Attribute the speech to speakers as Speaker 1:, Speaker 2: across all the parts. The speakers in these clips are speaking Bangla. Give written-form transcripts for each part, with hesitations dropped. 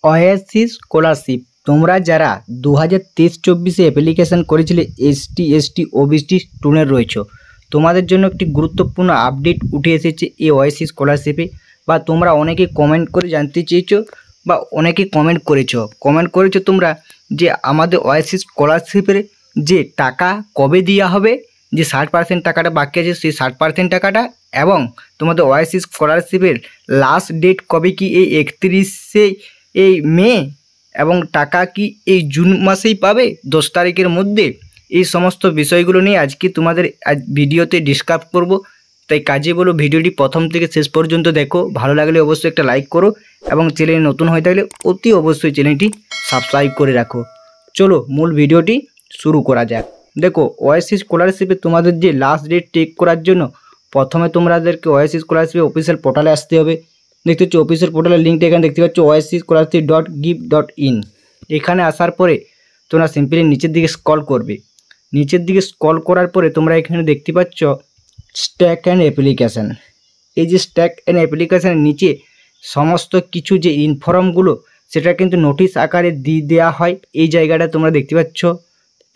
Speaker 1: ওএসসি স্কলারশিপ তোমরা যারা 2023-24 অ্যাপ্লিকেশন করেছিলে এসটি এসটি ওবিসি স্টুডেন্ট রয়েছে, তোমাদের জন্য একটি গুরুত্বপূর্ণ আপডেট উঠে এসেছে এই ওএসসি স্কলারশিপে। বা তোমরা অনেকে কমেন্ট করে জানতে চেয়েছো বা অনেকে কমেন্ট করেছো তোমরা যে আমাদের ওএসসি স্কলারশিপের যে টাকা কবে দেওয়া হবে, যে 60% টাকাটা বাকি আছে সেই 60% টাকাটা, এবং তোমাদের ওএসসি স্কলারশিপের লাস্ট ডেট কবে, কি এই 31শে এই মে, এবং টাকা কি এই জুন মাসেই পাবে 10 তারিখের মধ্যে। এই সমস্ত বিষয়গুলো নিয়ে আজকে তোমাদের ভিডিওতে ডিসকাস করব। তাই কাজে বলো ভিডিওটি প্রথম থেকে শেষ পর্যন্ত দেখো। ভালো লাগলে অবশ্যই একটা লাইক করো এবং চ্যানেলে নতুন হয়ে থাকলে অতি অবশ্যই চ্যানেলটি সাবস্ক্রাইব করে রাখো। চলো মূল ভিডিওটি শুরু করা যাক। দেখো, ওএসসি স্কলারশিপে তোমাদের যে লাস্ট ডেট চেক করার জন্য প্রথমে তোমাদেরকে ওএসসি স্কলারশিপের অফিসিয়াল পোর্টালে আসতে হবে। দেখতে পাচ্ছ অফিসিয়াল পোর্টালের লিঙ্কটা এখানে দেখতে পাচ্ছ ossischolarship.gib.in। এখানে আসার পরে তোমরা সিম্পলি নিচের দিকে স্ক্রল করবে। নিচের দিকে স্ক্রল করার পরে তোমরা এখানে দেখতে পাচ্ছ স্ট্যাক অ্যান্ড অ্যাপ্লিকেশান। এই যে স্ট্যাক অ্যান্ড অ্যাপ্লিকেশানের নিচে সমস্ত কিছু যে ইনফর্মগুলো সেটা কিন্তু নোটিশ আকারে দিয়ে দেওয়া হয়। এই জায়গাটা তোমরা দেখতে পাচ্ছ,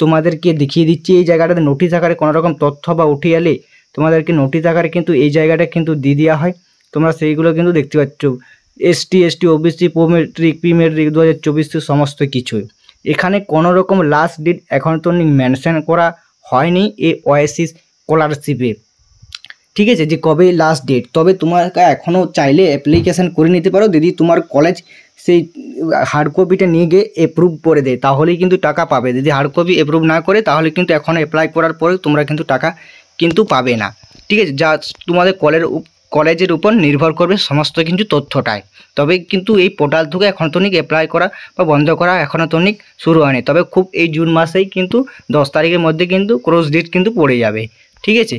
Speaker 1: তোমাদেরকে দেখিয়ে দিচ্ছি। এই জায়গাটাতে নোটিশ আকারে কোনো রকম তথ্য বা উঠে এলে তোমাদেরকে নোটিশ আকারে কিন্তু এই জায়গাটা কিন্তু দিয়ে দেওয়া হয়। তোমরা সেইগুলো কিন্তু দেখতে পাচ্ছ, ST ST OBC metric pre metric 2024 সমস্ত কিছুই। এখানে কোনো রকম লাস্ট ডেট এখন তো মেনশন করা হয়নি এই ওএসসি স্কলারশিপে, ঠিক আছে, যে কবে লাস্ট ডেট। তবে তোমাকে এখনও চাইলে অ্যাপ্লিকেশান করে নিতে পারো যদি তোমার কলেজ সেই হার্ড কপিটা নিয়ে গিয়ে অ্যাপ্রুভ করে দেয়, তাহলেই কিন্তু টাকা পাবে। যদি হার্ড কপি অ্যাপ্রুভ না করে তাহলে কিন্তু এখন অ্যাপ্লাই করার পরে তোমরা কিন্তু টাকা কিন্তু পাবে না, ঠিক আছে। যা তোমাদের কলেজের উপর নির্ভর করবে সমস্ত কিছু তথ্যটাই। তবে কিন্তু এই পোর্টাল থেকে এখন তো অ্যাপ্লাই করা বা বন্ধ করা এখনও তো শুরু হয়নি। তবে খুব এই জুন মাসেই কিন্তু 10 তারিখের মধ্যে কিন্তু ক্রস ডেট কিন্তু পড়ে যাবে, ঠিক আছে।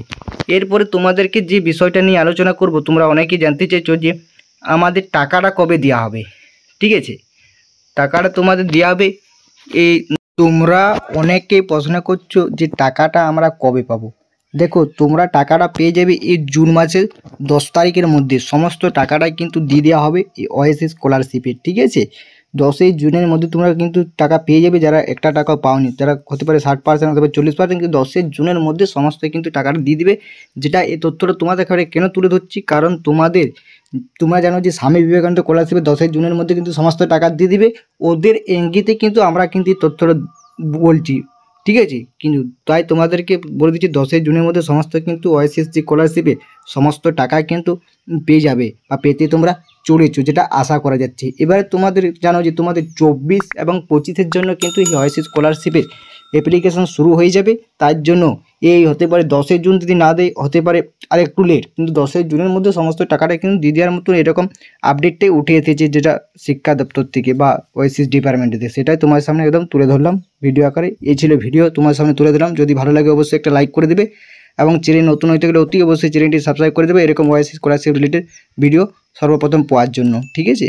Speaker 1: এরপরে তোমাদেরকে যে বিষয়টা নিয়ে আলোচনা করব, তোমরা অনেকেই জানতে চাইছো যে আমাদের টাকাটা কবে দেওয়া হবে, ঠিক আছে। টাকাটা তোমাদের দেওয়া হবে এই, তোমরা অনেকেই প্রশ্ন করছো যে টাকাটা আমরা কবে পাবো। দেখো, তোমরা টাকাটা পেয়ে যাবে এই জুন মাসের 10 তারিখের মধ্যে। সমস্ত টাকাটাই কিন্তু দিয়ে দেওয়া হবে এই ওএসসি স্কলারশিপে, ঠিক আছে। 10ই জুনের মধ্যে তোমরা কিন্তু টাকা পেয়ে যাবে। যারা একটা টাকাও পাওনি, যারা হতে পারে 60% অথবা 40%, কিন্তু 10ই জুনের মধ্যে সমস্ত কিন্তু টাকাটা দিয়ে দিবে। যেটা এই তথ্যটা তোমাদের কাছে কেন তুলে ধরছি, কারণ তোমরা জানো যে স্বামী বিবেকানন্দ স্কলারশিপে 10ই জুনের মধ্যে কিন্তু সমস্ত টাকা দিয়ে দিবে। ওদের ইঙ্গিতে কিন্তু আমরা কিন্তু এই তথ্যটা বলছি, ঠিক আছে। কিন্তু তাই তোমাদেরকে বলে দিচ্ছি 10ই জুনের মধ্যে সমস্ত কিন্তু ওএসসি স্কলারশিপে সমস্ত টাকা কিন্তু পেয়ে যাবে বা পেতে তোমরা চলেছো, যেটা আশা করা যাচ্ছে। এবারে তোমাদের জানো যে তোমাদের 24 এবং 25-এর জন্য কিন্তু এই ওএসসি স্কলারশিপের অ্যাপ্লিকেশন শুরু হয়ে যাবে। তার জন্য এই হতে পারে 10ই জুন যদি না দেয়, হতে পারে আর একটু লেট, কিন্তু 10ই জুনের মধ্যে সমস্ত টাকাটা কিন্তু দিয়ে দেওয়ার মতন এরকম আপডেটটাই উঠে এসেছে, যেটা শিক্ষা দপ্তর থেকে বা ওএসসি ডিপার্টমেন্টে। সেটাই তোমার সামনে একদম তুলে ধরলাম ভিডিও আকারে। এই ছিল ভিডিও, তোমার সামনে তুলে দিলাম। যদি ভালো লাগে অবশ্যই একটা লাইক করে দেবে এবং চ্যানেল নতুন হইতে গেলে অতি অবশ্যই চ্যানেলটি সাবস্ক্রাইব করে দেবে এরকম ওএসসি স্কলারশিপ রিলেটেড ভিডিও সর্বপ্রথম পাওয়ার জন্য, ঠিক আছে।